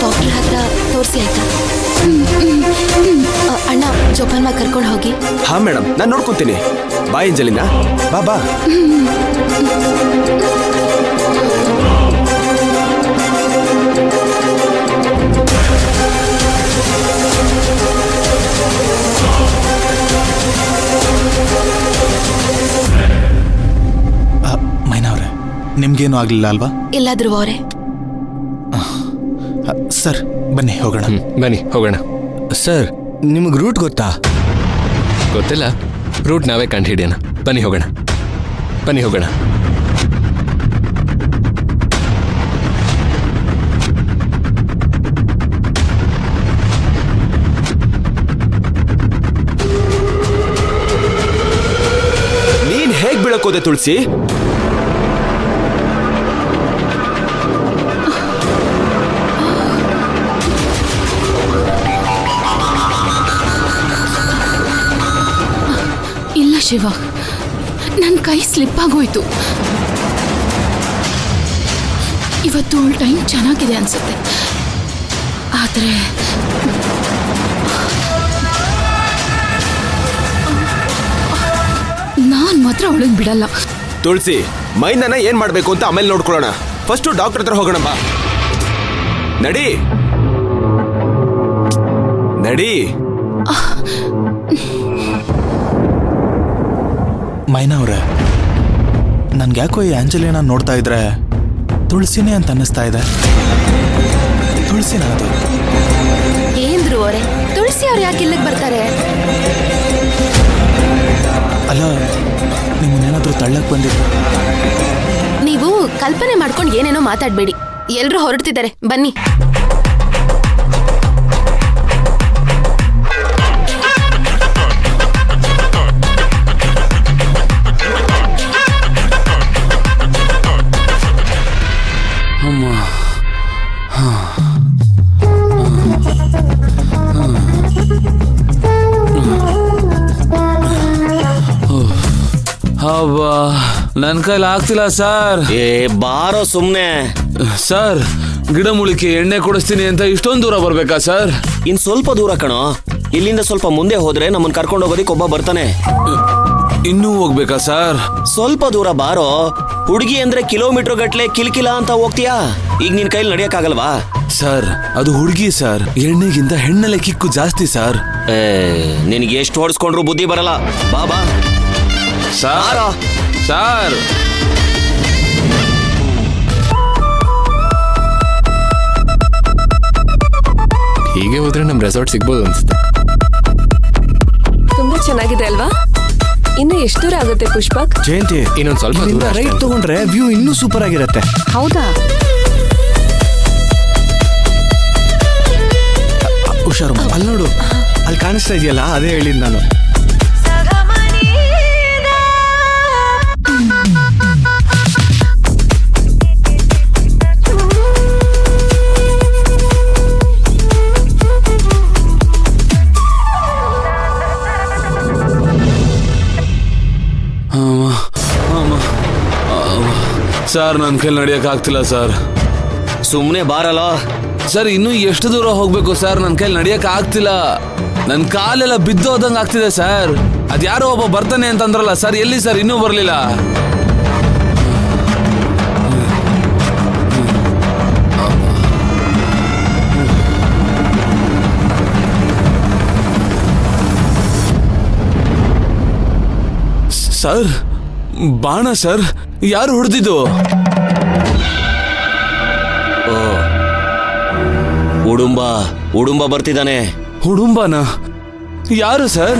Doctor ಹತ್ರ ತೋರಿಸಿ ಆಯ್ತಾ? ಅಣ್ಣ ಜೋಪಾನ ಕರ್ಕೊಂಡು ಹೋಗಿ. ಹಾ ಮೇಡಮ್, ನಾನು ನೋಡ್ಕೊಂತೀನಿ. ಬಾ ಅಂಜಲಿನಾ, ಬಾ ಬಾ. ಮೈನಾ ಅವರೇ, ನಿಮ್ಗೇನು ಆಗ್ಲಿಲ್ಲ ಅಲ್ವಾ? ಎಲ್ಲಾದ್ರೂ ಅವರೇ. ಸರ್ ಬನ್ನಿ ಹೋಗೋಣ. ಬನ್ನಿ ಹೋಗೋಣ. ಸರ್, ನಿಮಗೆ ರೂಟ್ ಗೊತ್ತಾ? ಗೊತ್ತಿಲ್ಲ, ರೂಟ್ ನಾವೇ ಕಂಡು ಹಿಡಿಯೋಣ. ಬನ್ನಿ ಹೋಗೋಣ, ಬನ್ನಿ ಹೋಗೋಣ. ನೀನ್ ಹೇಗ್ ಬೀಳಕೋದೆ ತುಳಸಿ? ಇಲ್ಲ ಶಿವ, ನನ್ನ ಕೈ ಸ್ಲಿಪ್ ಆಗೋಯ್ತು. ಇವತ್ತು ಟೈಮ್ ಚೆನ್ನಾಗಿದೆ ಅನ್ಸುತ್ತೆ, ಆದರೆ ನಾನ್ ಮಾತ್ರ ಅವಳಗ್ ಬಿಡಲ್ಲ. ತುಳಸಿ, ಮೈನನ ಏನ್ ಮಾಡ್ಬೇಕು ಅಂತ ಆಮೇಲೆ ನೋಡ್ಕೊಳ್ಳೋಣ. ಫಸ್ಟ್ ಡಾಕ್ಟರ್ ಹತ್ರ ಹೋಗೋಣ, ಬಾ. ನಡಿ ನಡಿ. ಮೈನಾ ಅವರೇ, ನನ್ಗೆ ಯಾಕೋ ಈ ಆಂಜಲಿನ ನೋಡ್ತಾ ಇದ್ರೆ ತುಳಸಿನೇ ಅಂತ ಅನ್ನಿಸ್ತಾ ಇದೆ. ತುಳಸಿನ ಅದು? ಏನ್ರು ಅವರೇ, ತುಳಸಿ ಅವ್ರು ಯಾಕೆ ಇಲ್ಲಿಗೆ ಬರ್ತಾರೆ? ಅಲ್ಲ, ನಿಮ್ಮನ್ನೇನಾದ್ರೂ ತಳ್ಳಕ್ ಬಂದಿದ್ರು? ನೀವು ಕಲ್ಪನೆ ಮಾಡ್ಕೊಂಡು ಏನೇನೋ ಮಾತಾಡ್ಬೇಡಿ. ಎಲ್ರು ಹೊರಡ್ತಿದ್ದಾರೆ, ಬನ್ನಿ. ಹಬ್ಬ, ನನ್ನ ಕೈಲಿ ಆಗ್ತಿಲ್ಲ ಸರ್. ಬಾರೋ ಸುಮ್ನೆ. ಸರ್, ಗಿಡಮೂಲಿಕೆ ಎಣ್ಣೆ ಕೊಡಿಸ್ತೀನಿ ಅಂತ ಇಷ್ಟೊಂದು ದೂರ ಬರ್ಬೇಕಾ ಸರ್? ಇನ್ ಸ್ವಲ್ಪ ದೂರ ಕಣೋ. ಇಲ್ಲಿಂದ ಸ್ವಲ್ಪ ಮುಂದೆ ಹೋದ್ರೆ ನಮ್ಮನ್ನ ಕರ್ಕೊಂಡು ಹೋಗೋದಿಕ್ ಒಬ್ಬ ಬರ್ತಾನೆ. ಇನ್ನೂ ಹೋಗ್ಬೇಕಾ ಸರ್? ಸ್ವಲ್ಪ ದೂರ ಬಾರೋ. ಹುಡುಗಿ ಅಂದ್ರೆ ಕಿಲೋಮೀಟರ್ ಗಟ್ಲೆ ಕಿಲ್ಕಿಲ ಅಂತ ಹೋಗ್ತೀಯಾ? ಈಗ ನಿನ್ ಕೈಲಿ ನಡಿಯಕ್ಕಾಗಲ್ವಾ? ಸರ್, ಅದು ಹುಡುಗಿ ಸರ್, ಎಣ್ಣೆಗಿಂತ ಹೆಣ್ಣಲೆ ಕಿಕ್ಕು ಜಾಸ್ತಿ ಸರ್. ನಿನಗೆ ಎಷ್ಟು ಹೊಡ್ಸ್ಕೊಂಡ್ರು ಬುದ್ಧಿ ಬರಲ್ಲ. ಬಾ ಬಾ ಸರ್. ಸರ್, ಹೀಗೆ ಹೋದ್ರೆ ನಮ್ ರೆಸಾರ್ಟ್ ಸಿಗ್ಬೋದು ಅನ್ಸುತ್ತೆ. ತುಂಬಾ ಚೆನ್ನಾಗಿದೆ ಅಲ್ವಾ? ಇನ್ನು ಎಷ್ಟು ದೂರ ಆಗುತ್ತೆ ಪುಷ್ಪಕ್? ಜಯಂತಿ, ಇನ್ನೊಂದ್ ಸ್ವಲ್ಪ ದೂರ ರೈಟ್ ತಗೊಂಡ್ರೆ ವ್ಯೂ ಇನ್ನೂ ಸೂಪರ್ ಆಗಿರತ್ತೆ. ಹೌದಾ? ಹುಷಾರು. ಅಲ್ಲಿ ನೋಡು, ಅಲ್ಲಿ ಕಾಣಿಸ್ತಾ ಇದೆಯಲ್ಲ, ಅದೇ ಹೇಳಿದ್ ನಾನು. ಸರ್, ನನ್ನ ಕೈಲಿ ನಡಿಯಕ್ ಆಗ್ತಿಲ್ಲ ಸರ್. ಸುಮ್ನೆ ಬಾರಲ್ಲ. ಸರ್, ಇನ್ನೂ ಎಷ್ಟು ದೂರ ಹೋಗ್ಬೇಕು ಸರ್? ನನ್ನ ಕೈಲಿ ನಡಿಯಕ್ ಆಗ್ತಿಲ್ಲ. ನನ್ನ ಕಾಲೆಲ್ಲ ಬಿದ್ದೋದಂಗ ಆಗ್ತಿದೆ ಸರ್. ಅದ್ಯಾರೋ ಒಬ್ಬ ಬರ್ತಾನೆ ಅಂತಂದ್ರಲ್ಲ ಸರ್, ಎಲ್ಲಿ ಸರ್? ಇನ್ನೂ ಬರ್ಲಿಲ್ಲ. ಸರ್, ಬಾಣ ಸರ್, ಯಾರು ಹೊಡೆದಿದ್ದು? ಉಡುಂಬ ಬರ್ತಿದ್ದಾನೆ. ಹುಡುಂಬನ? ಯಾರು ಸರ್?